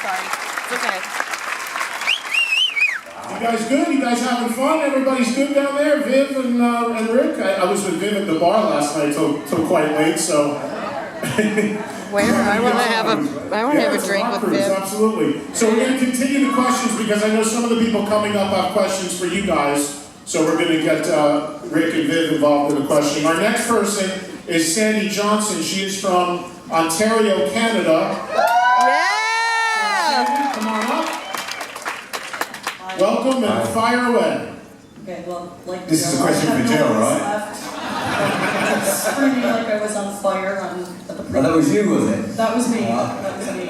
Sorry. It's okay. You guys good? You guys having fun? Everybody's good down there? Viv and Rick? I was with Viv at the bar last night till quite late, so... Where? I want to have a drink with Viv. Absolutely. So we're going to continue the questions because I know some of the people coming up have questions for you guys. So we're going to get Rick and Viv involved in the questioning. Our next person is Sandy Johnson. She is from Ontario, Canada. Yeah! Sandy, come on up. Welcome and fire away. Okay, well, like this is a question for Jill, right? Screaming like I was on fire at the Oh, that was you, was it? That was me. That was me.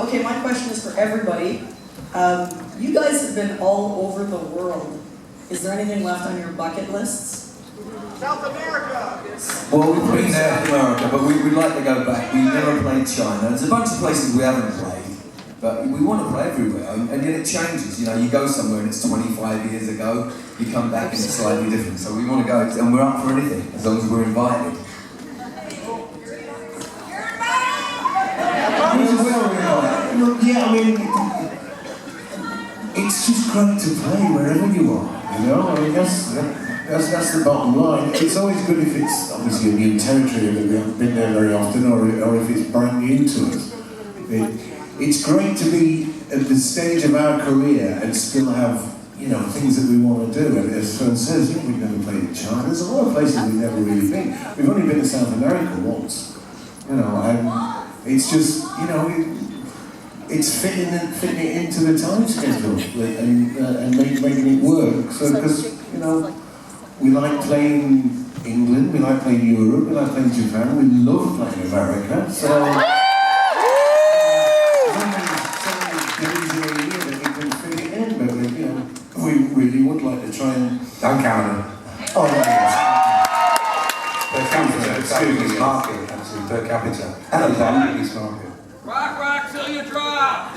Okay, my question is for everybody. You guys have been all over the world. Is there anything left on your bucket lists? South America! Well, we've been there in America, but we'd like to go back. We never played China. There's a bunch of places we haven't played, but we want to play everywhere, and yet it changes. You know, you go somewhere and it's 25 years ago, you come back and it's slightly different. So we want to go, and we're up for anything, as long as we're invited. Yeah, I mean, it's just great to play wherever you are, you know? I mean, that's the bottom line. It's always good if it's obviously a new territory that we haven't been there very often, or if it's brand new to us. It's great to be at the stage of our career and still have, you know, things that we want to do. And as Phil says, you know, we've never played in China. There's a lot of places we've never really been. We've only been to South America once, you know, and it's just, you know, it's fitting it into the time schedule and making it work. So, because, you know, we like playing England, we like playing Europe, we like playing Japan, we love playing America. So, so many days in a year that we can fit it in, but you know, we really would like to try and... Don't count them. Oh, no, yes. Per capita, excuse me, market, actually, per capita. And a biggest market. Rock till you drop!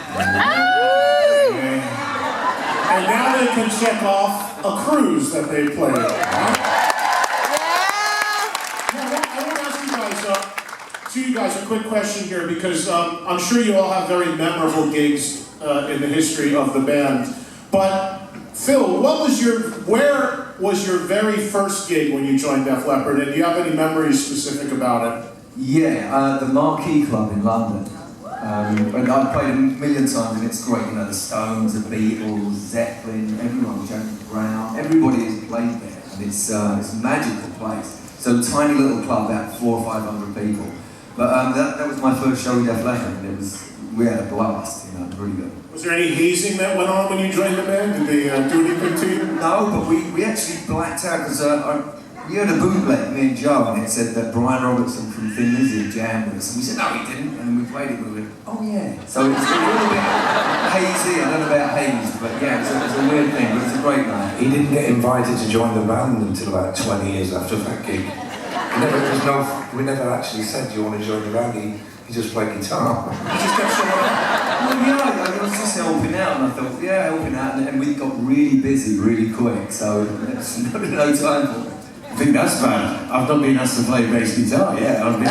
And now they can check off a cruise that they played. Now, I want to ask you guys a quick question here because I'm sure you all have very memorable gigs in the history of the band. But Phil, where was your very first gig when you joined Def Leppard? And do you have any memories specific about it? Yeah, the Marquee Club in London. And I've played a million times and it's great, you know, the Stones, the Beatles, Zeppelin, everyone, James Brown, everybody has played there, and it's a magical place. So tiny little club, about 400 or 500 people. But that was my first show with Def Leppard, and we had a blast, you know, really good. Was there any hazing that went on when you joined the band? Did they do anything to you? No, but we actually blacked out because we had a bootleg, me and Joe, and it said that Brian Robertson from Thin Lizzy jammed with us, and we said, no, he didn't, and we played it, and we went, oh yeah. So it's a little bit hazy, I don't know about hazed, but yeah, it's a weird thing, but it's a great night. He didn't get invited to join the band until about 20 years after that gig. We never actually said, do you want to join the band? He just played guitar. You just kept showing up? Well, yeah, I was just helping out, and I thought, yeah, helping out, and we got really busy really quick, so there's no time for it. I think that's bad. I've not been asked to play bass guitar yet. I've been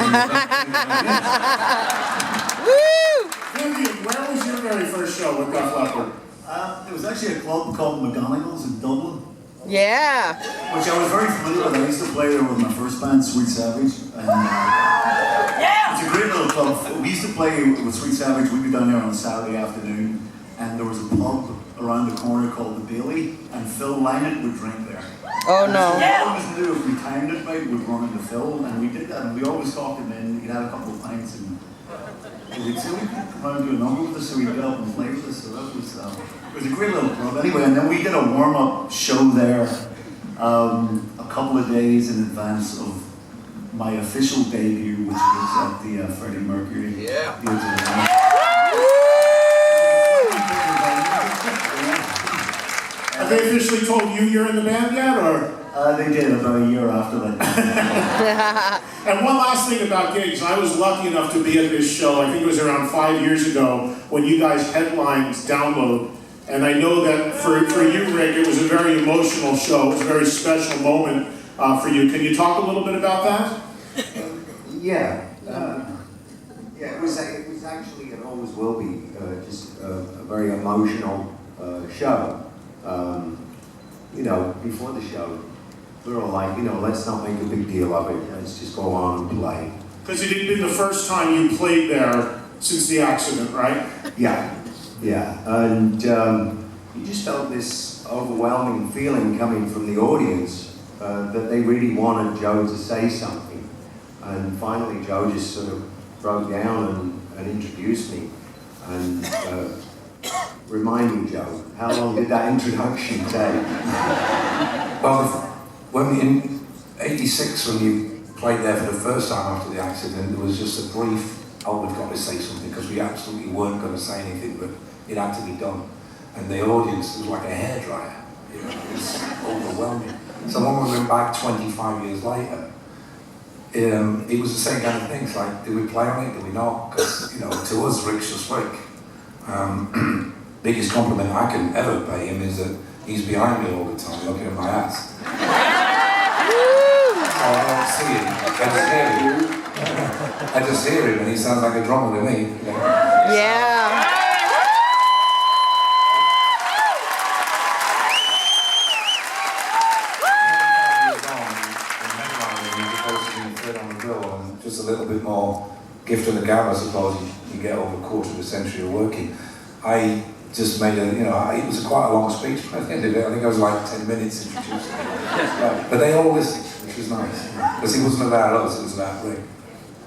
Woo! Vivian, where was your very first show with Def Leppard? It was actually a club called McGonagall's in Dublin. Yeah. Which I was very familiar with. I used to play there with my first band, Sweet Savage. And, it's a great little club. We used to play with Sweet Savage. We'd be down there on a Saturday afternoon, and there was a pub around the corner called the Bailey, and Phil Lynott would drink there. Oh no. So we always knew if we timed it right, we'd run into Phil, and we did that, and we always talked him in. He'd had a couple of pints, and we'd say we could come out and do a number with us, so we'd get up and play with us. So that was, it was a great little club. Anyway, and then we did a warm-up show there a couple of days in advance of my official debut, which was at the Freddie Mercury Theatre. Have they officially told you you're in the band yet, or? They did about a year after that. And one last thing about gigs, I was lucky enough to be at this show, I think it was around 5 years ago, when you guys headlined Download. And I know that for you, Rick, it was a very emotional show. It was a very special moment for you. Can you talk a little bit about that? Yeah. It was is actually, and always will be, just a very emotional show. You know, before the show, we were all like, you know, let's not make a big deal of it. Let's just go on and play. Because it had been the first time you played there since the accident, right? Yeah, yeah. And you just felt this overwhelming feeling coming from the audience that they really wanted Joe to say something. And finally, Joe just sort of broke down and introduced me. And remind me, Joe, how long did that introduction take? Well, when in '86, when you played there for the first time after the accident, there was just a brief, oh, we've got to say something, because we absolutely weren't going to say anything, but it had to be done. And the audience was like a hairdryer. You know, it was overwhelming. So when we went back 25 years later, it was the same kind of thing. It's like, do we play on it, do we not? Because, you know, to us, Rick's just Rick. Biggest compliment I can ever pay him is that he's behind me all the time, looking at my ass. So I don't see him, I just hear him. I just hear him and he sounds like a drummer to me. You know? Yeah. Just a little bit more gift of the gab, I suppose. You get over a quarter of a century of working. I just made a, you know, it was quite a long speech, but at the end of it, I think I was like 10 minutes introducing it. But they all listened, which was nice. Because it wasn't about us, it was about Rick.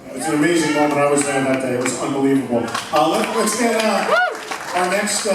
It's an amazing moment. I was there that day. It was unbelievable. Let's get our next...